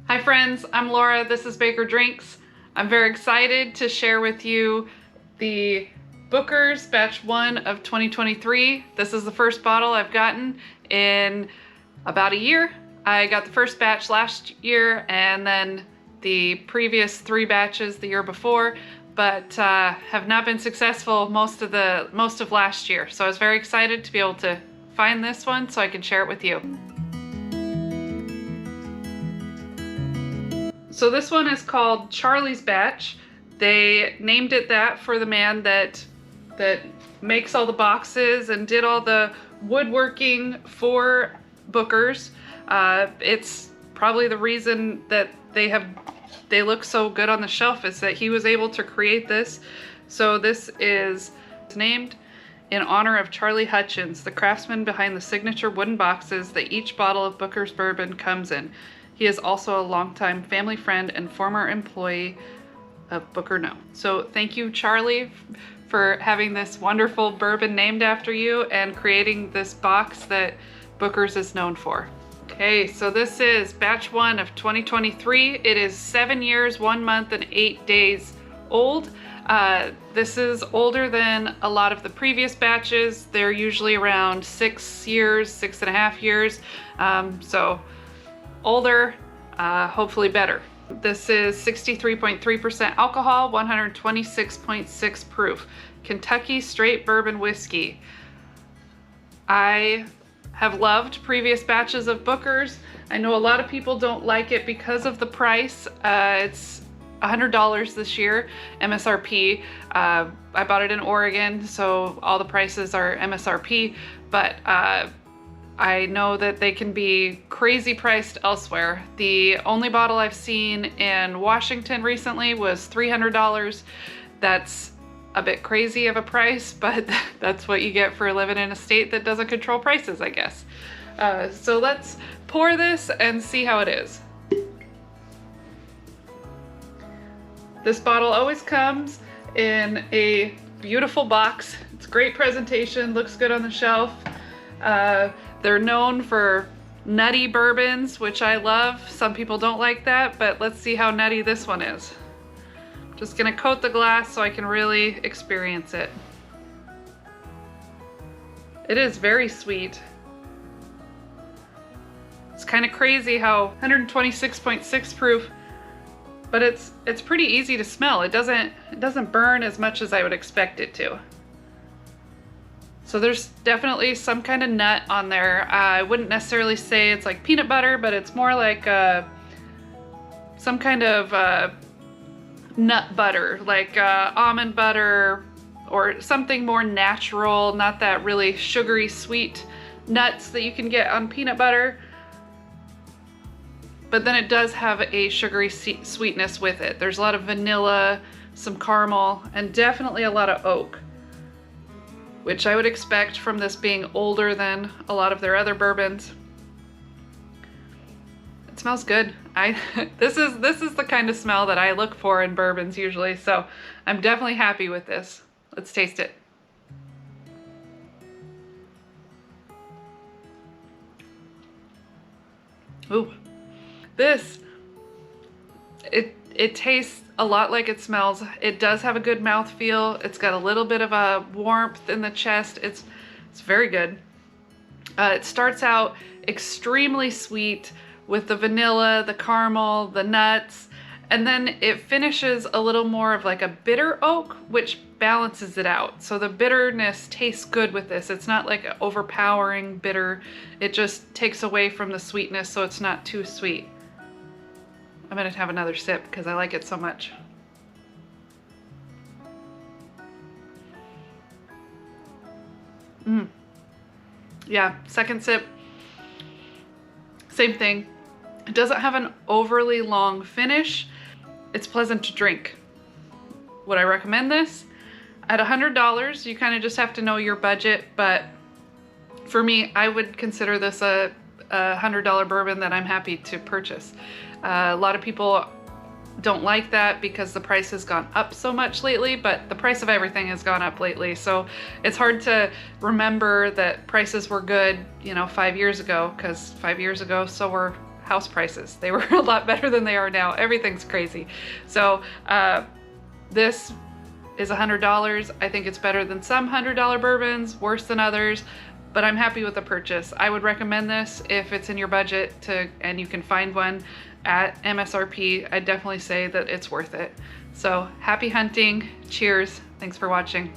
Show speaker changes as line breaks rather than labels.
Hi friends, I'm Laura, this is Baker Drinks. I'm very excited to share with you the Booker's Batch 1 of 2023. This is the first bottle I've gotten in about a year. I got the first batch last year and then the previous 3 batches the year before, but have not been successful most of last year. So I was very excited to be able to find this one so I can share it with you. So this one is called Charlie's Batch. They named it that for the man that makes all the boxes and did all the woodworking for Booker's. It's probably the reason that they look so good on the shelf is that he was able to create this. So this is named in honor of Charlie Hutchins, the craftsman behind the signature wooden boxes that each bottle of Booker's bourbon comes in. He is also a longtime family friend and former employee of Booker No. So thank you, Charlie, for having this wonderful bourbon named after you and creating this box that Booker's is known for. Okay, so this is batch 1 of 2023. It is 7 years, 1 month, and 8 days old. This is older than a lot of the previous batches. They're usually around 6 years, 6.5 years. So older, hopefully better. This is 63.3% alcohol, 126.6 proof. Kentucky straight bourbon whiskey. I have loved previous batches of Booker's. I know a lot of people don't like it because of the price. It's $100 this year, MSRP. I bought it in Oregon, so all the prices are MSRP, but I know that they can be crazy priced elsewhere. The only bottle I've seen in Washington recently was $300. That's a bit crazy of a price, but that's what you get for living in a state that doesn't control prices, I guess. So let's pour this and see how it is. This bottle always comes in a beautiful box. It's great presentation, looks good on the shelf. They're known for nutty bourbons, which I love. Some people don't like that, but let's see how nutty this one is. Just gonna coat the glass so I can really experience it. It is very sweet. It's kind of crazy how 126.6 proof, but it's pretty easy to smell. It doesn't burn as much as I would expect it to. So there's definitely some kind of nut on there. I wouldn't necessarily say it's like peanut butter, but it's more like some kind of nut butter, like almond butter or something more natural, not that really sugary sweet nuts that you can get on peanut butter. But then it does have a sugary sweetness with it. There's a lot of vanilla, some caramel, and definitely a lot of oak, which I would expect from this being older than a lot of their other bourbons. It smells good. This is the kind of smell that I look for in bourbons usually, so I'm definitely happy with this. Let's taste it. Ooh. It tastes a lot like it smells. It does have a good mouthfeel. It's got a little bit of a warmth in the chest. It's very good. It starts out extremely sweet with the vanilla, the caramel, the nuts, and then it finishes a little more of like a bitter oak, which balances it out. So the bitterness tastes good with this. It's not like an overpowering bitter. It just takes away from the sweetness, so it's not too sweet. I'm gonna have another sip because I like it so much. Yeah, second sip, same thing. It doesn't have an overly long finish. It's pleasant to drink. Would I recommend this? At $100, you kind of just have to know your budget, but for me, I would consider this a $100 bourbon that I'm happy to purchase. A lot of people don't like that because the price has gone up so much lately, but the price of everything has gone up lately. So it's hard to remember that prices were good, you know, 5 years ago, because 5 years ago, so were house prices. They were a lot better than they are now. Everything's crazy. So this is $100. I think it's better than some $100 bourbons, worse than others, but I'm happy with the purchase. I would recommend this if it's in your budget and you can find one at MSRP. I'd definitely say that it's worth it. So happy hunting. Cheers. Thanks for watching.